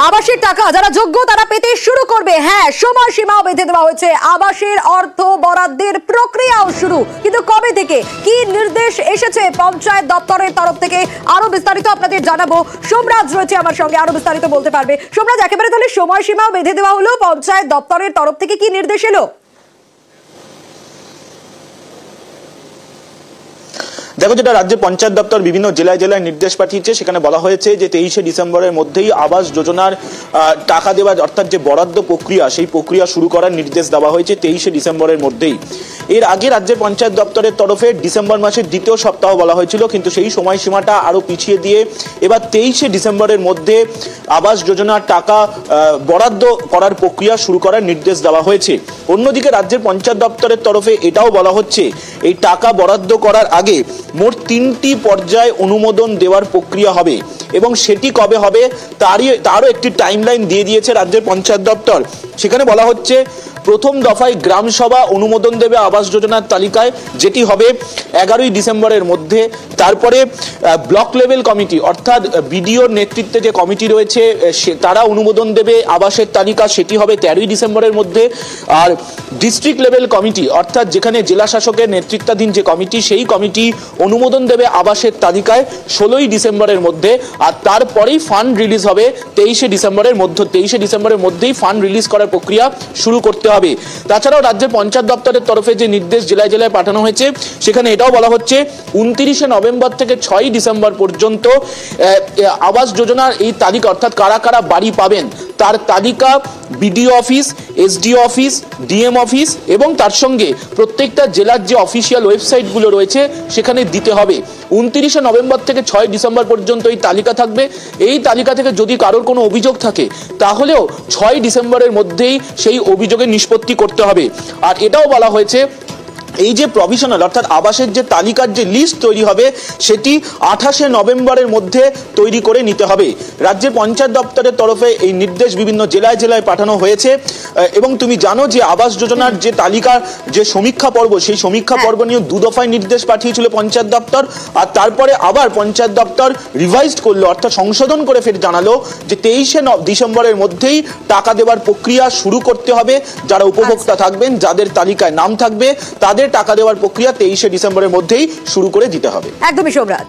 আবাসের টাকা যারা যোগ্য তারা পেতে শুরু করবে। হ্যাঁ, সময়সীমাও বেঁধে দেওয়া হয়েছে। আবাসের অর্থ বরাদ্দের প্রক্রিয়াও শুরু, কিন্তু কবে থেকে, কি নির্দেশ এসেছে পঞ্চায়েত দপ্তরের তরফ থেকে, আরো বিস্তারিত আপনাদের জানাবো। সোমরাজ রয়েছে আমার সঙ্গে, আরো বিস্তারিত বলতে পারবে। সোমরাজ, একেবারে তাহলে সময়সীমাও বেঁধে দেওয়া হলো, পঞ্চায়েত দপ্তরের তরফ থেকে কি নির্দেশ এলো? দেখো, যেটা রাজ্যের পঞ্চায়েত দপ্তর বিভিন্ন জেলায় জেলায় নির্দেশ পাঠিয়েছে, সেখানে বলা হয়েছে যে 23শে ডিসেম্বরের মধ্যেই আবাস যোজনার টাকা দেওয়া অর্থাৎ যে বরাদ্দ প্রক্রিয়া, সেই প্রক্রিয়া শুরু করার নির্দেশ দেওয়া হয়েছে 23শে ডিসেম্বরের মধ্যেই। এর আগে রাজ্যের পঞ্চায়েত দপ্তরের তরফে ডিসেম্বর মাসের দ্বিতীয় সপ্তাহ বলা হয়েছিল, কিন্তু সেই সময়সীমাটা আরও পিছিয়ে দিয়ে এবার 23শে ডিসেম্বরের মধ্যে আবাস যোজনার টাকা বরাদ্দ করার প্রক্রিয়া শুরু করার নির্দেশ দেওয়া হয়েছে। অন্যদিকে রাজ্যের পঞ্চায়েত দপ্তরের তরফে এটাও বলা হচ্ছে এই টাকা বরাদ্দ করার আগে মোট 3টি পর্যায়ে অনুমোদন দেওয়ার প্রক্রিয়া হবে, এবং সেটি কবে হবে তারও একটি টাইমলাইন দিয়ে দিয়েছে রাজ্যের পঞ্চায়েত দপ্তর। সেখানে বলা হচ্ছে প্রথম দফায় গ্রাম সভা অনুমোদন দেবে আবাস যোজনার তালিকায়, যেটি হবে 11ই ডিসেম্বরের মধ্যে। তারপরে ব্লক লেভেল কমিটি অর্থাৎ বিডিওর নেতৃত্বে যে কমিটি রয়েছে তারা অনুমোদন দেবে আবাসের তালিকা, সেটি হবে 13ই ডিসেম্বরের মধ্যে। আর ডিস্ট্রিক্ট লেভেল কমিটি অর্থাৎ যেখানে জেলা শাসকের নেতৃত্বাধীন যে কমিটি, সেই কমিটি অনুমোদন দেবে আবাসের তালিকায় 16ই ডিসেম্বরের মধ্যে। আর তারপরেই ফান্ড রিলিজ হবে 23শে ডিসেম্বরের মধ্যেই ফান্ড রিলিজ করার প্রক্রিয়া শুরু করতে হবে। তাছাড়াও রাজ্যের পঞ্চায়েত দপ্তরের তরফে যে নির্দেশ জেলায় জেলায় পাঠানো হয়েছে, সেখানে এটাও বলা হচ্ছে 29শে নভেম্বর থেকে 6ই ডিসেম্বর পর্যন্ত আবাস যোজনার এই তালিকা অর্থাৎ কারা কারা বাড়ি পাবেন তার তালিকা BDO office, SDO office, DM office এবং তার সঙ্গে প্রত্যেকটা জেলার যে অফিসিয়াল ওয়েবসাইটগুলো রয়েছে সেখানে দিতে হবে। 29শে নভেম্বর থেকে 6ই ডিসেম্বর পর্যন্ত এই তালিকা থাকবে। এই তালিকা থেকে যদি কারোর কোনো অভিযোগ থাকে তাহলেও 6ই ডিসেম্বরের মধ্যেই সেই অভিযোগের নিষ্পত্তি করতে হবে। আর এটাও বলা হয়েছে এই যে প্রভিশনাল অর্থাৎ আবাসের যে তালিকার যে লিস্ট তৈরি হবে সেটি 28শে নভেম্বরের মধ্যে তৈরি করে নিতে হবে। রাজ্যের পঞ্চায়েত দপ্তরের তরফে এই নির্দেশ বিভিন্ন জেলায় জেলায় পাঠানো হয়েছে। এবং তুমি জানো যে আবাস যোজনার যে তালিকার যে সমীক্ষা পর্ব, সেই সমীক্ষা পর্ব নিয়ে 2 দফায় নির্দেশ পাঠিয়েছিল পঞ্চায়েত দপ্তর। আর তারপরে আবার পঞ্চায়েত দপ্তর রিভাইজড করলো অর্থাৎ সংশোধন করে ফের জানালো যে 23শে ডিসেম্বরের মধ্যেই টাকা দেওয়ার প্রক্রিয়া শুরু করতে হবে। যারা উপভোক্তা থাকবেন, যাদের তালিকায় নাম থাকবে, তাদের টাকা দেওয়ার প্রক্রিয়া 23শে ডিসেম্বরের মধ্যেই শুরু করে দিতে হবে। একদমই সোমরাজ।